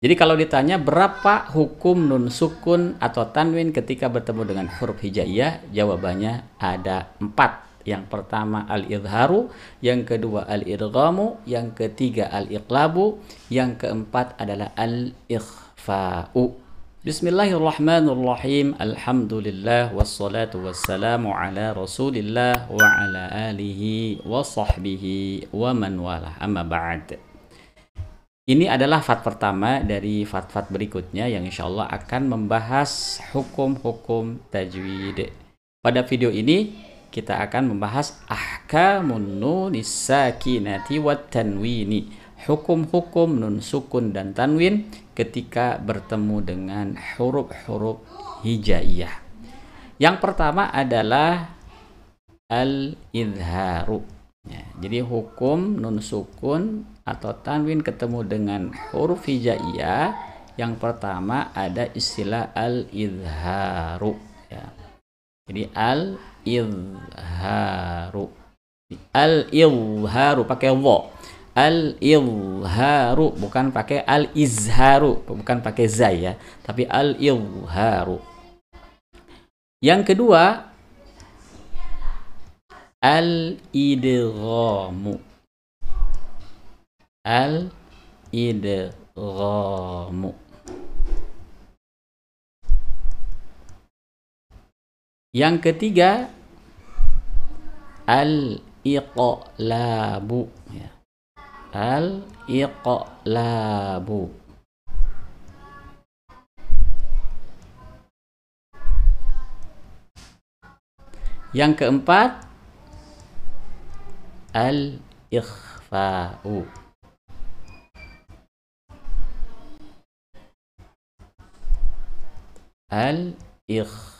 Jadi kalau ditanya berapa hukum nun sukun atau tanwin ketika bertemu dengan huruf hijaiyah, jawabannya ada 4. Yang pertama al-idharu, yang kedua al-idghamu, yang ketiga al-iqlabu, yang keempat adalah al-ikhfa'u. Bismillahirrahmanirrahim. Alhamdulillah wassalatu wassalamu ala Rasulillah wa ala alihi wa sahbihi wa man walah. Amma ba'd. Ini adalah fat pertama dari fat-fat berikutnya yang insya Allah akan membahas hukum-hukum tajwid. Pada video ini kita akan membahas ahkamun nunis sakinati wat tanwini, hukum-hukum nun sukun dan tanwin ketika bertemu dengan huruf-huruf hijaiyah. Yang pertama adalah al-idharu. Ya, jadi hukum nun sukun atau tanwin ketemu dengan huruf hijaiyah, yang pertama ada istilah al-idharu. Ya. Jadi al-idharu. Al-idharu pakai wa. Al-idharu bukan pakai al-izharu, bukan pakai zai ya, tapi al-idharu. Yang kedua al-idghamu. Al-idghamu. Yang ketiga al-iqlabu ya. Al-iqlabu. Yang keempat al-ikhfa'u. Al-ikhfa'u.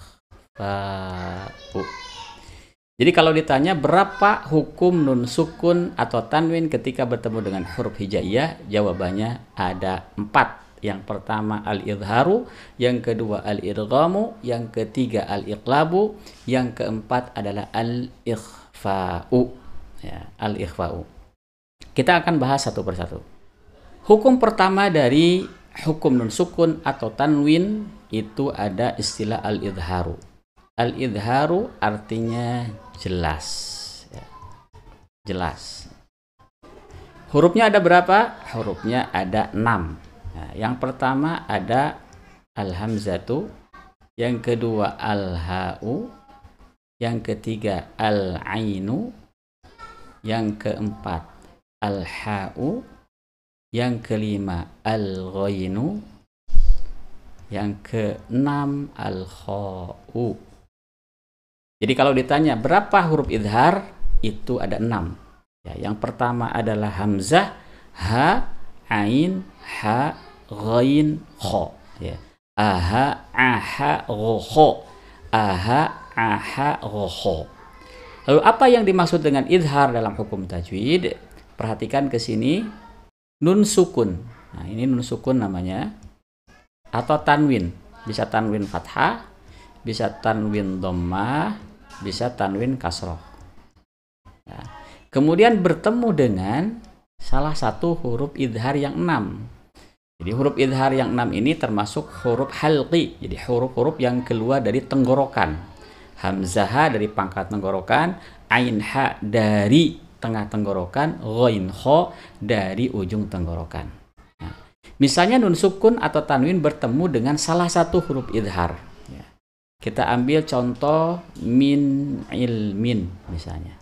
Jadi kalau ditanya berapa hukum nun sukun atau tanwin ketika bertemu dengan huruf hijaiyah, jawabannya ada 4. Yang pertama al-idharu, yang kedua al-idghamu, yang ketiga al-iqlabu, yang keempat adalah al-ikhfa'u. Ya, al-ikhfa'u. Kita akan bahas satu persatu. Hukum pertama dari hukum nun sukun atau tanwin itu ada istilah al-idharu. Al-idharu artinya jelas. Ya, jelas. Hurufnya ada berapa? Hurufnya ada 6. Nah, yang pertama ada al-hamzatu, yang kedua al-ha'u, yang ketiga al-ainu, yang keempat al-ha'u, yang kelima al-ghainu, yang keenam al-kha'u. Jadi kalau ditanya berapa huruf idhar, itu ada 6. Ya, yang pertama adalah hamzah, ha, ain, ha, ghain, kha. Ya. Aha, aha, gho, aha, aha, gho. Lalu apa yang dimaksud dengan idhar dalam hukum tajwid? Perhatikan ke sini, nun sukun. Nah, ini nun sukun namanya, atau tanwin. Bisa tanwin fathah, bisa tanwin dhammah, bisa tanwin kasroh. Ya. Kemudian bertemu dengan salah satu huruf idhar yang 6. Jadi huruf idhar yang 6 ini termasuk huruf halqi. Jadi huruf-huruf yang keluar dari tenggorokan. Hamzah dari pangkat tenggorokan, ain ha dari tengah tenggorokan, ghain kha dari ujung tenggorokan. Nah, misalnya nun sukun atau tanwin bertemu dengan salah satu huruf idhar. Ya. Kita ambil contoh min ilmin misalnya.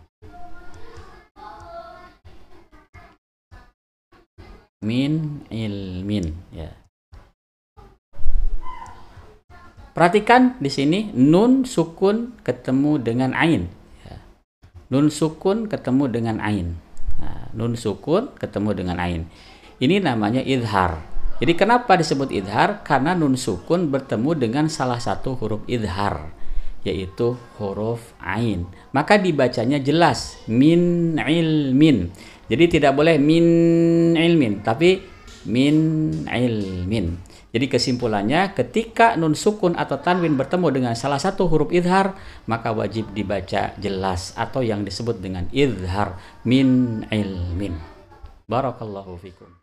Min ilmin ya. Perhatikan di sini nun sukun ketemu dengan ain ya. Nun sukun ketemu dengan ain. Nah, nun sukun ketemu dengan ain. Ini namanya idhar. Jadi kenapa disebut idhar? Karena nun sukun bertemu dengan salah satu huruf idhar, yaitu huruf ain. Maka dibacanya jelas min ilmin. Jadi tidak boleh min ilmin, tapi min ilmin. Jadi kesimpulannya, ketika nun sukun atau tanwin bertemu dengan salah satu huruf idhar, maka wajib dibaca jelas atau yang disebut dengan idhar min ilmin. Barakallahu fikum.